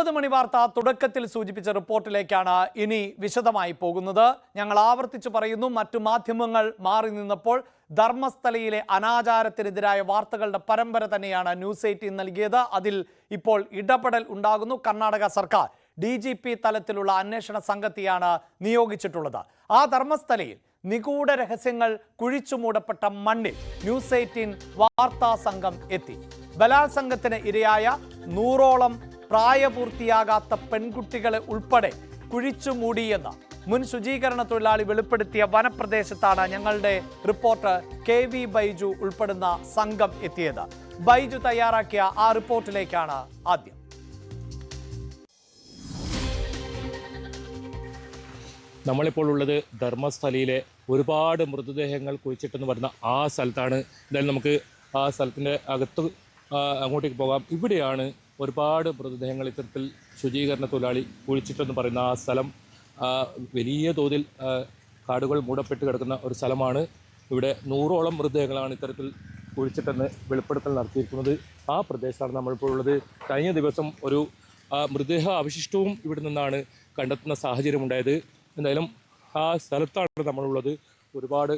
9 മണി വാർത്ത തുടക്കത്തിൽ സൂചിപ്പിച്ച റിപ്പോർട്ടിലേക്കാണ് ഇനി വിശദമായി പോകുന്നത്. ഞങ്ങൾ ആവർത്തിച്ചു പറയുന്നു, മറ്റു മാധ്യമങ്ങൾ മാറി നിന്നപ്പോൾ ധർമ്മസ്ഥലയിലെ അനാചാരത്തിനെതിരായ വാർത്തകളുടെ പരമ്പര തന്നെയാണ് ന്യൂസ് 18 നൽകിയത്. അതിൽ ഇപ്പോൾ ഇടപെടൽ ഉണ്ടാകുന്നു. കർണാടക സർക്കാർ DGP തലത്തിലുള്ള അന്വേഷണ സംഘത്തെയാണ് നിയോഗിച്ചിട്ടുള്ളത്. ആ ധർമ്മസ്ഥലയിൽ നിഗൂഢ രഹസ്യങ്ങൾ കുഴിച്ചു മൂടപ്പെട്ട മണ്ണിൽ ന്യൂസ് 18 വാർത്താ സംഘം എത്തി. ബലാത്സംഗത്തിന് ഇരയായ 100ഓളം പ്രായപൂർത്തിയാകാത്ത പെൺകുട്ടികളെ ഉൾപ്പെടെ കുഴിച്ചു മൂടിയെന്ന് മുൻ ശുചീകരണ തൊഴിലാളി വെളിപ്പെടുത്തിയ വനപ്രദേശത്താണ് ഞങ്ങളുടെ റിപ്പോർട്ടർ KV ബൈജു ഉൾപ്പെടുന്ന സംഘം എത്തിയത്. ബൈജു തയ്യാറാക്കിയ ആ റിപ്പോർട്ടിലേക്കാണ് ആദ്യം. നമ്മളിപ്പോൾ ഉള്ളത് ധർമ്മസ്ഥലയിലെ ഒരുപാട് മൃതദേഹങ്ങൾ കുഴിച്ചിട്ടെന്ന് പറയുന്ന ആ സ്ഥലത്താണ്. എന്തായാലും നമുക്ക് ആ സ്ഥലത്തിൻ്റെ അകത്ത് അങ്ങോട്ടേക്ക് പോകാം. ഇവിടെയാണ് ഒരുപാട് മൃതദേഹങ്ങൾ ഇത്തരത്തിൽ ശുചീകരണ തൊഴിലാളി കുഴിച്ചിട്ടെന്ന് പറയുന്ന ആ സ്ഥലം. വലിയ തോതിൽ കാടുകൾ മൂടപ്പെട്ട് കിടക്കുന്ന ഒരു സ്ഥലമാണ്. ഇവിടെ 100ഓളം മൃതദേഹങ്ങളാണ് ഇത്തരത്തിൽ കുഴിച്ചിട്ടെന്ന് വെളിപ്പെടുത്തൽ നടത്തിയിരിക്കുന്നത്. ആ പ്രദേശത്താണ് നമ്മളിപ്പോൾ ഉള്ളത്. കഴിഞ്ഞ ദിവസം ഒരു മൃതദേഹ അവശിഷ്ടവും ഇവിടെ നിന്നാണ് കണ്ടെത്തുന്ന സാഹചര്യം ഉണ്ടായത്. എന്തായാലും ആ സ്ഥലത്താണ് നമ്മളുള്ളത്. ഒരുപാട്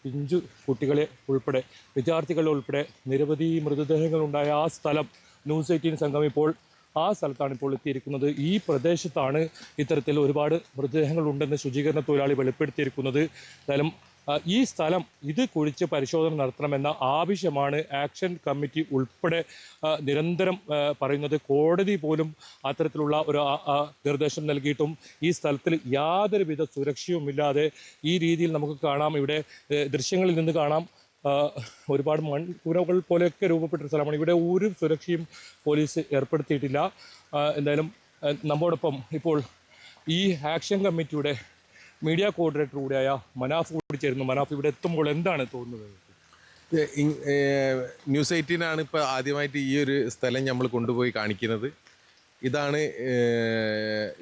പിഞ്ചു കുട്ടികളെ ഉൾപ്പെടെ വിദ്യാർത്ഥികളെ ഉൾപ്പെടെ നിരവധി മൃതദേഹങ്ങളുണ്ടായ ആ സ്ഥലം ന്യൂസ് 18 സംഘം ഇപ്പോൾ ആ സ്ഥലത്താണ് ഇപ്പോൾ എത്തിയിരിക്കുന്നത്. ഈ പ്രദേശത്താണ് ഇത്തരത്തിൽ ഒരുപാട് മൃതദേഹങ്ങൾ ഉണ്ടെന്ന് ശുചീകരണ തൊഴിലാളി വെളിപ്പെടുത്തിയിരിക്കുന്നത്. എന്തായാലും ഈ സ്ഥലം ഇത് കുഴിച്ച് പരിശോധന നടത്തണമെന്ന ആവശ്യമാണ് ആക്ഷൻ കമ്മിറ്റി ഉൾപ്പെടെ നിരന്തരം പറയുന്നത്. കോടതി പോലും അത്തരത്തിലുള്ള ഒരു നിർദ്ദേശം നൽകിയിട്ടും ഈ സ്ഥലത്തിൽ യാതൊരുവിധ സുരക്ഷയുമില്ലാതെ ഈ രീതിയിൽ നമുക്ക് കാണാം. ഇവിടെ ദൃശ്യങ്ങളിൽ നിന്ന് കാണാം, ഒരുപാട് മൺകൂനകൾ പോലെയൊക്കെ രൂപപ്പെട്ട സ്ഥലമാണ്. ഇവിടെ ഒരു സുരക്ഷയും പോലീസ് ഏർപ്പെടുത്തിയിട്ടില്ല. എന്തായാലും നമ്മോടൊപ്പം ഇപ്പോൾ ഈ ആക്ഷൻ കമ്മിറ്റിയുടെ മീഡിയ കോർഡിനേറ്റർ കൂടിയായ മനാഫ് കൂടി ചേരുന്നു. മനാഫ്, ഇവിടെ എത്തുമ്പോൾ എന്താണ് തോന്നുന്നത്? ന്യൂസ് 18 ആണ് ഇപ്പോൾ ആദ്യമായിട്ട് ഈ ഒരു സ്ഥലം നമ്മൾ കൊണ്ടുപോയി കാണിക്കുന്നത്. ഇതാണ്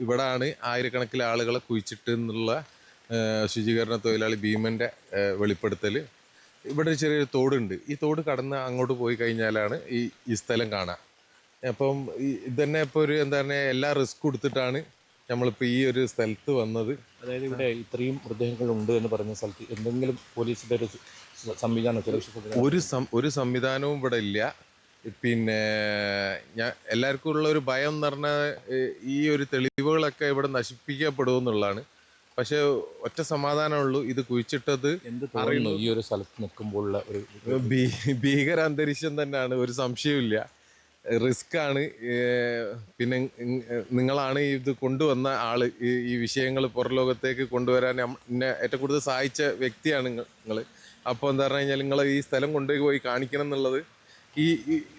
ഇവിടാണ് ആയിരക്കണക്കിന് ആളുകളെ കുഴിച്ചിട്ട് എന്നുള്ള ശുചീകരണ തൊഴിലാളി ഭീമൻ്റെ വെളിപ്പെടുത്തൽ. ഇവിടെ ചെറിയൊരു തോടുണ്ട്. ഈ തോട് കടന്ന് അങ്ങോട്ട് പോയി കഴിഞ്ഞാലാണ് ഈ സ്ഥലം കാണാം. അപ്പം ഇതന്നെ ഇപ്പോൾ ഒരു എന്താ പറയുക, എല്ലാ റിസ്ക് കൊടുത്തിട്ടാണ് നമ്മളിപ്പോൾ ഈ ഒരു സ്ഥലത്ത് വന്നത്. അതായത് ഇവിടെ ഇത്രയും മൃതദേഹങ്ങൾ ഉണ്ട് എന്ന് പറഞ്ഞ സ്ഥലത്ത് എന്തെങ്കിലും പോലീസിൻ്റെ ഒരു സംവിധാനം, ഒരു സംവിധാനവും ഇവിടെ ഇല്ല. പിന്നെ എല്ലാവർക്കും ഉള്ള ഒരു ഭയം എന്ന് പറഞ്ഞാൽ ഈ ഒരു തെളിവുകളൊക്കെ ഇവിടെ നശിപ്പിക്കപ്പെടുമെന്നുള്ളതാണ്. പക്ഷെ ഒറ്റ സമാധാനമുള്ളൂ, ഇത് കുഴിച്ചിട്ടത് അറിയുന്നു. ഈ ഒരു സ്ഥലത്ത് നിൽക്കുമ്പോഴുള്ള ഒരു ഭീകര അന്തരീക്ഷം തന്നെയാണ്, ഒരു സംശയമില്ല. റിസ്ക് ആണ്. പിന്നെ നിങ്ങളാണ് ഇത് കൊണ്ടുവന്ന ആള്, ഈ വിഷയങ്ങൾ പുറലോകത്തേക്ക് കൊണ്ടുവരാൻ എന്നെ ഏറ്റവും കൂടുതൽ സഹായിച്ച വ്യക്തിയാണ് നിങ്ങൾ. അപ്പോൾ എന്താ പറഞ്ഞു കഴിഞ്ഞാൽ നിങ്ങൾ ഈ സ്ഥലം കൊണ്ടുപോയി കാണിക്കണം എന്നുള്ളത്.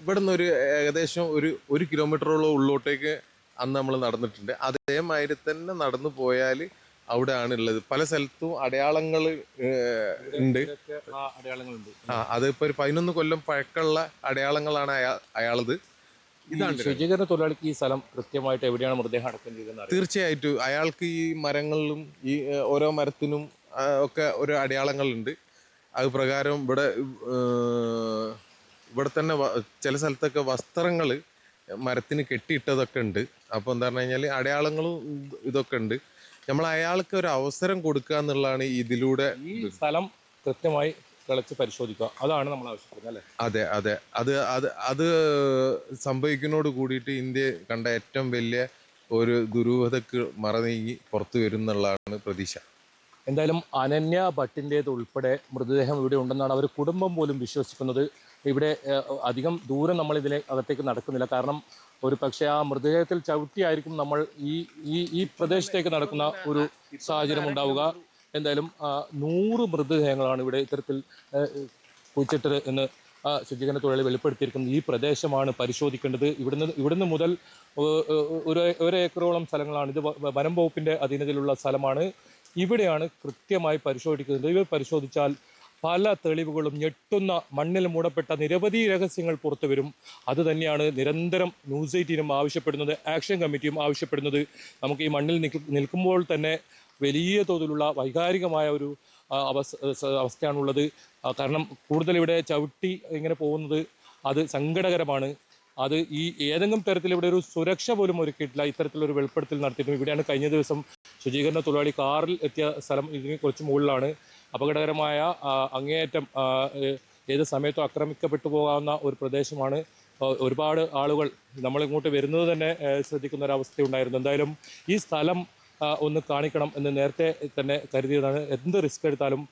ഇവിടെ നിന്ന് ഒരു ഏകദേശം ഒരു കിലോമീറ്ററോളം ഉള്ളോട്ടേക്ക് അന്ന് നമ്മൾ നടന്നിട്ടുണ്ട്. അതേമാതിരി തന്നെ നടന്നു പോയാൽ അവിടെ ആണ് ഉള്ളത്. പല സ്ഥലത്തും അടയാളങ്ങൾ ഉണ്ട്. അതിപ്പോൾ ഒരു 11 കൊല്ലം പഴക്കമുള്ള അടയാളങ്ങളാണ് അയാളത്. ഇതാണ് ശുചീകരണ തൊഴിലാളിക്ക് ഈ സ്ഥലം കൃത്യമായിട്ട് എവിടെയാണ് മൃതദേഹം അടക്കം ചെയ്തത്? തീർച്ചയായിട്ടും അയാൾക്ക് ഈ മരങ്ങളിലും ഈ ഓരോ മരത്തിനും ഒക്കെ ഓരോ അടയാളങ്ങളുണ്ട്. അത് പ്രകാരം ഇവിടെ തന്നെ ചില സ്ഥലത്തൊക്കെ വസ്ത്രങ്ങൾ മരത്തിന് കെട്ടിയിട്ടതൊക്കെ ഉണ്ട്. അപ്പോൾ എന്താ പറഞ്ഞു കഴിഞ്ഞാൽ അടയാളങ്ങളും ഇതൊക്കെ ഉണ്ട്. നമ്മൾ അയാൾക്ക് ഒരു അവസരം കൊടുക്കുക എന്നുള്ളതാണ് ഇതിലൂടെ. ഈ സ്ഥലം കൃത്യമായി കളച്ച് പരിശോധിക്കുക, അതാണ് നമ്മൾ ആവശ്യപ്പെടുന്നത്, അല്ലേ? അതെ അതെ, അത് സംഭവിക്കുന്നതോട് കൂടിയിട്ട് ഇന്ത്യ കണ്ട ഏറ്റവും വലിയ ഒരു ദുരൂഹതക്ക് മറനീങ്ങി പുറത്തു വരും എന്നുള്ളതാണ് പ്രതീക്ഷ. എന്തായാലും അനന്യ ഭട്ടിൻ്റേത് ഉൾപ്പെടെ മൃതദേഹം ഇവിടെ ഉണ്ടെന്നാണ് അവർ കുടുംബം പോലും വിശ്വസിക്കുന്നത്. ഇവിടെ അധികം ദൂരം നമ്മൾ ഇതിലെ അകത്തേക്ക് നടക്കുന്നില്ല. കാരണം ഒരു പക്ഷേ ആ മൃതദേഹത്തിൽ ചവിട്ടിയായിരിക്കും നമ്മൾ ഈ പ്രദേശത്തേക്ക് നടക്കുന്ന ഒരു സാഹചര്യം ഉണ്ടാവുക. എന്തായാലും 100 മൃതദേഹങ്ങളാണ് ഇവിടെ ഇത്തരത്തിൽ കുഴിച്ചിട്ടത് എന്ന് ശുചീകരണ തൊഴിലാളി വെളിപ്പെടുത്തിയിരിക്കുന്നത്. ഈ പ്രദേശമാണ് പരിശോധിക്കേണ്ടത്. ഇവിടുന്ന് മുതൽ ഒരു ഏക്കറോളം സ്ഥലങ്ങളാണ്. ഇത് വനം വകുപ്പിൻ്റെ അധീനതയിലുള്ള സ്ഥലമാണ്. ഇവിടെയാണ് കൃത്യമായി പരിശോധിക്കുന്നത്. ഇവർ പരിശോധിച്ചാൽ പല തെളിവുകളും ഞെട്ടുന്ന മണ്ണിൽ മൂടപ്പെട്ട നിരവധി രഹസ്യങ്ങൾ പുറത്തു വരും. അതുതന്നെയാണ് നിരന്തരം ന്യൂസ് 18 ആവശ്യപ്പെടുന്നത്, ആക്ഷൻ കമ്മിറ്റിയും ആവശ്യപ്പെടുന്നത്. നമുക്ക് ഈ മണ്ണിൽ നിൽക്കുമ്പോൾ തന്നെ വലിയ തോതിലുള്ള വൈകാരികമായ ഒരു അവസ്ഥയാണുള്ളത്. കാരണം കൂടുതൽ ഇവിടെ ചവിട്ടി ഇങ്ങനെ പോകുന്നത് അത് സങ്കടകരമാണ്. അത് ഈ ഏതെങ്കിലും തരത്തിൽ ഇവിടെ ഒരു സുരക്ഷ പോലും ഒരുക്കിയിട്ടില്ല. ഇത്തരത്തിലൊരു വെളിപ്പെടുത്തൽ നടത്തിയിട്ടും ഇവിടെയാണ് കഴിഞ്ഞ ദിവസം ശുചീകരണ തൊഴിലാളി കാറിൽ എത്തിയ സ്ഥലം ഇതിന് കുറച്ച് മുകളിലാണ്. അപകടകരമായ അങ്ങേയറ്റം ഏത് സമയത്തും ആക്രമിക്കപ്പെട്ടു പോകാവുന്ന ഒരു പ്രദേശമാണ്. ഒരുപാട് ആളുകൾ നമ്മളിങ്ങോട്ട് വരുന്നത് തന്നെ ശ്രദ്ധിക്കുന്ന ഒരവസ്ഥയുണ്ടായിരുന്നു. എന്തായാലും ഈ സ്ഥലം ഒന്ന് കാണിക്കണം എന്ന് നേരത്തെ തന്നെ കരുതിയതാണ്. എന്ത് റിസ്ക് എടുത്താലും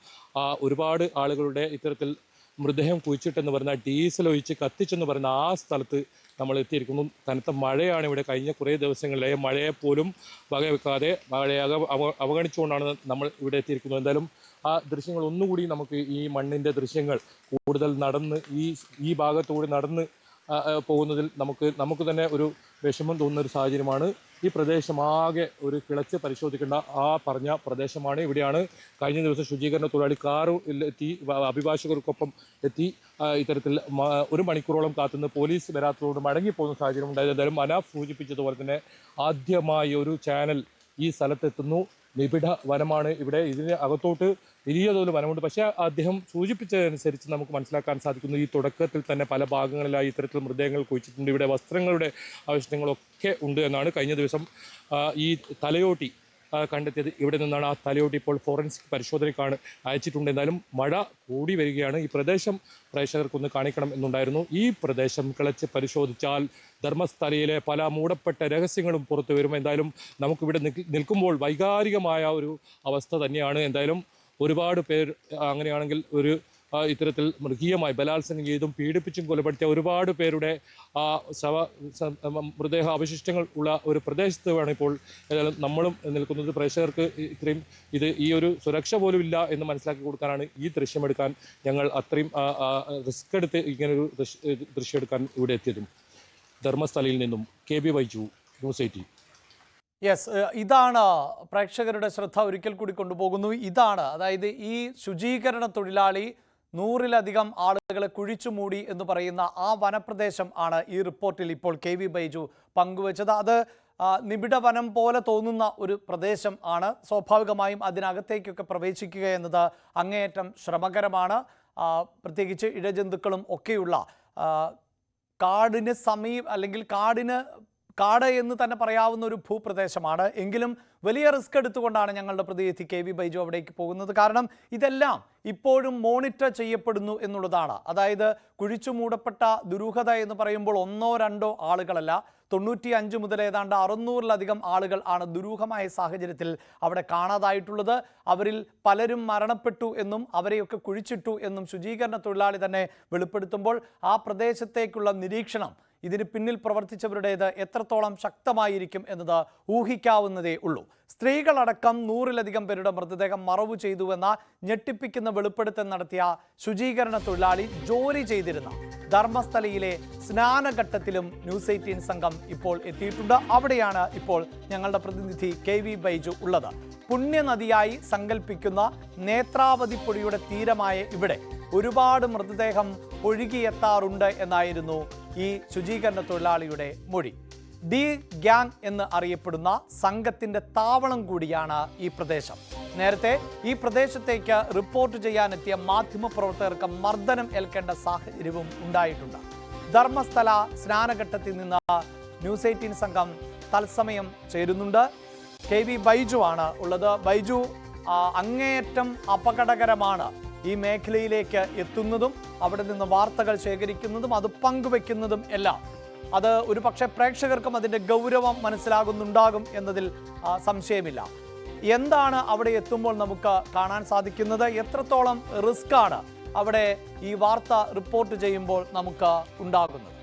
ഒരുപാട് ആളുകളുടെ ഇത്തരത്തിൽ മൃതദേഹം കുഴിച്ചിട്ടെന്ന് പറയുന്ന ഡീസൽ ഒഴിച്ച് കത്തിച്ചെന്ന് പറയുന്ന ആ സ്ഥലത്ത് നമ്മൾ എത്തിയിരിക്കുന്നു. കനത്ത മഴയാണ് ഇവിടെ. കഴിഞ്ഞ കുറേ ദിവസങ്ങളിലെ മഴയെ പോലും വകവെക്കാതെ മഴയെ അവഗണിച്ചുകൊണ്ടാണ് നമ്മൾ ഇവിടെ എത്തിയിരിക്കുന്നത്. എന്തായാലും ആ ദൃശ്യങ്ങൾ ഒന്നുകൂടി നമുക്ക് ഈ മണ്ണിൻ്റെ ദൃശ്യങ്ങൾ കൂടുതൽ നടന്ന് ഈ ഭാഗത്തുകൂടി നടന്ന് പോകുന്നതിൽ നമുക്ക് തന്നെ ഒരു വിഷമം തോന്നുന്ന ഒരു സാഹചര്യമാണ്. ഈ പ്രദേശമാകെ ഒരു കിളച്ച് പരിശോധിക്കേണ്ട പറഞ്ഞ പ്രദേശമാണ്. ഇവിടെയാണ് കഴിഞ്ഞ ദിവസം ശുചീകരണ തൊഴിലാളി കാറിൽ എത്തി അഭിഭാഷകർക്കൊപ്പം എത്തി ഇത്തരത്തിൽ 1 മണിക്കൂറോളം കാത്തുനിന്ന് പോലീസ് വരാത്തതുകൊണ്ട് മടങ്ങിപ്പോകുന്ന സാഹചര്യം ഉണ്ടായത്. എന്തായാലും മനാഫ് സൂചിപ്പിച്ചതുപോലെ തന്നെ ആദ്യമായി ഒരു ചാനൽ ഈ സ്ഥലത്തെത്തുന്നു. നിബിഡ വനമാണ് ഇവിടെ. ഇതിന് അകത്തോട്ട് വലിയ തോതിൽ വനമുണ്ട്. പക്ഷേ അദ്ദേഹം സൂചിപ്പിച്ചതനുസരിച്ച് നമുക്ക് മനസ്സിലാക്കാൻ സാധിക്കുന്നു ഈ തുടക്കത്തിൽ തന്നെ പല ഭാഗങ്ങളിലായി ഇത്തരത്തിൽ മൃതദേഹങ്ങൾ കുഴിച്ചിട്ടുണ്ട്. ഇവിടെ വസ്ത്രങ്ങളുടെ അവശിഷ്ടങ്ങളൊക്കെ ഉണ്ട് എന്നാണ്. കഴിഞ്ഞ ദിവസം ഈ തലയോട്ടി കണ്ടെത്തിയത് ഇവിടെ നിന്നാണ്. ആ തലയോട്ടി ഇപ്പോൾ ഫോറൻസിക് പരിശോധനയ്ക്കാണ് അയച്ചിട്ടുണ്ട്. എന്തായാലും മഴ കൂടി വരികയാണ്. ഈ പ്രദേശം പ്രേക്ഷകർക്കൊന്ന് കാണിക്കണം എന്നുണ്ടായിരുന്നു. ഈ പ്രദേശം കിളച്ച് പരിശോധിച്ചാൽ ധർമ്മസ്ഥലയിലെ പല മൂടപ്പെട്ട രഹസ്യങ്ങളും പുറത്തു വരും. എന്തായാലും നമുക്കിവിടെ നിൽക്കുമ്പോൾ വൈകാരികമായ ഒരു അവസ്ഥ തന്നെയാണ്. എന്തായാലും ഒരുപാട് പേർ അങ്ങനെയാണെങ്കിൽ ഇത്തരത്തിൽ മൃഗീയമായി ബലാത്സംഗം ചെയ്തും പീഡിപ്പിച്ചും കൊലപ്പെടുത്തിയ ഒരുപാട് പേരുടെ മൃതദേഹ അവശിഷ്ടങ്ങൾ ഉള്ള ഒരു പ്രദേശത്ത് വേണം ഇപ്പോൾ ഏതായാലും നമ്മളും നിൽക്കുന്നത്. പ്രേക്ഷകർക്ക് ഈ ഒരു സുരക്ഷ പോലും ഇല്ല എന്ന് മനസ്സിലാക്കി കൊടുക്കാനാണ് ഈ ദൃശ്യമെടുക്കാൻ ഞങ്ങൾ അത്രയും റിസ്ക് എടുത്ത് ഇങ്ങനൊരു ദൃശ്യമെടുക്കാൻ ഇവിടെ എത്തിയതും. ധർമ്മസ്ഥലയിൽ നിന്നും KB ബൈജു, ന്യൂസ് 18. യെസ്, ഇതാണ് പ്രേക്ഷകരുടെ ശ്രദ്ധ ഒരിക്കൽ കൂടി കൊണ്ടുപോകുന്നു. ഇതാണ്, അതായത് ഈ ശുചീകരണ തൊഴിലാളി 100-ലധികം ആളുകളെ കുഴിച്ചുമൂടി എന്ന് പറയുന്ന ആ വനപ്രദേശം ആണ് ഈ റിപ്പോർട്ടിൽ ഇപ്പോൾ KB ബൈജു പങ്കുവച്ചത്. അത് നിബിഡ വനം പോലെ തോന്നുന്ന ഒരു പ്രദേശം ആണ്. സ്വാഭാവികമായും അതിനകത്തേക്കൊക്കെ പ്രവേശിക്കുക എന്നത് അങ്ങേയറ്റം ശ്രമകരമാണ്. പ്രത്യേകിച്ച് ഇഴജന്തുക്കളും ഒക്കെയുള്ള കാടിന് അല്ലെങ്കിൽ കാട് എന്ന് തന്നെ പറയാവുന്ന ഒരു ഭൂപ്രദേശമാണ്. എങ്കിലും വലിയ റിസ്ക് എടുത്തുകൊണ്ടാണ് ഞങ്ങളുടെ പ്രതിനിധി KB ബൈജു അവിടേക്ക് പോകുന്നത്. കാരണം ഇതെല്ലാം ഇപ്പോഴും മോണിറ്റർ ചെയ്യപ്പെടുന്നു എന്നുള്ളതാണ്. അതായത് കുഴിച്ചു മൂടപ്പെട്ട ദുരൂഹത എന്ന് പറയുമ്പോൾ 1-2 ആളുകളല്ല, 95 മുതൽ ഏതാണ്ട് 600-ലധികം ആളുകൾ ആണ് ദുരൂഹമായ സാഹചര്യത്തിൽ അവിടെ കാണാതായിട്ടുള്ളത്. അവരിൽ പലരും മരണപ്പെട്ടു എന്നും അവരെയൊക്കെ കുഴിച്ചിട്ടു എന്നും ശുചീകരണ തൊഴിലാളി തന്നെ വെളിപ്പെടുത്തുമ്പോൾ ആ പ്രദേശത്തേക്കുള്ള നിരീക്ഷണം, ഇതിന് പിന്നിൽ പ്രവർത്തിച്ചവരുടേത് എത്രത്തോളം ശക്തമായിരിക്കും എന്നത് ഊഹിക്കാവുന്നതേ ഉള്ളൂ. സ്ത്രീകളടക്കം 100-ലധികം പേരുടെ മൃതദേഹം മറവു ചെയ്തുവെന്ന ഞെട്ടിപ്പിക്കുന്ന വെളിപ്പെടുത്തൽ നടത്തിയ ശുചീകരണ തൊഴിലാളി ജോലി ചെയ്തിരുന്ന ധർമ്മസ്ഥലയിലെ സ്നാനഘട്ടത്തിലും ന്യൂസ് 18 സംഘം ഇപ്പോൾ എത്തിയിട്ടുണ്ട്. അവിടെയാണ് ഇപ്പോൾ ഞങ്ങളുടെ പ്രതിനിധി KB ബൈജു ഉള്ളത്. പുണ്യനദിയായി സങ്കല്പിക്കുന്ന നേത്രാവതി പുഴയുടെ തീരമായ ഇവിടെ ഒരുപാട് മൃതദേഹം ഒഴുകിയെത്താറുണ്ട് എന്നായിരുന്നു ഈ ശുചീകരണ തൊഴിലാളിയുടെ മൊഴി. ഡി ഗ്യാങ് എന്ന് അറിയപ്പെടുന്ന സംഘത്തിന്റെ താവളം കൂടിയാണ് ഈ പ്രദേശം. നേരത്തെ ഈ പ്രദേശത്തേക്ക് റിപ്പോർട്ട് ചെയ്യാനെത്തിയ മാധ്യമപ്രവർത്തകർക്ക് മർദ്ദനം ഏൽക്കേണ്ട സാഹചര്യവും ഉണ്ടായിട്ടുണ്ട്. ധർമ്മസ്ഥല സ്നാനഘട്ടത്തിൽ നിന്ന് ന്യൂസ് 18 സംഘം തത്സമയം ചേരുന്നുണ്ട്. KB ബൈജു ആണ് ഉള്ളത്. ബൈജു, അങ്ങേയറ്റം അപകടകരമാണ് ഈ മേഖലയിലേക്ക് എത്തുന്നതും അവിടെ നിന്ന് വാർത്തകൾ ശേഖരിക്കുന്നതും അത് പങ്കുവെക്കുന്നതും എല്ലാം. അത് ഒരു പക്ഷേ പ്രേക്ഷകർക്കും അതിൻ്റെ ഗൗരവം മനസ്സിലാകുന്നുണ്ടാകും എന്നതിൽ സംശയമില്ല. എന്താണ് അവിടെ എത്തുമ്പോൾ നമുക്ക് കാണാൻ സാധിക്കുന്നത്? എത്രത്തോളം റിസ്ക് ആണ് അവിടെ ഈ വാർത്ത റിപ്പോർട്ട് ചെയ്യുമ്പോൾ നമുക്ക് ഉണ്ടാകുന്നത്?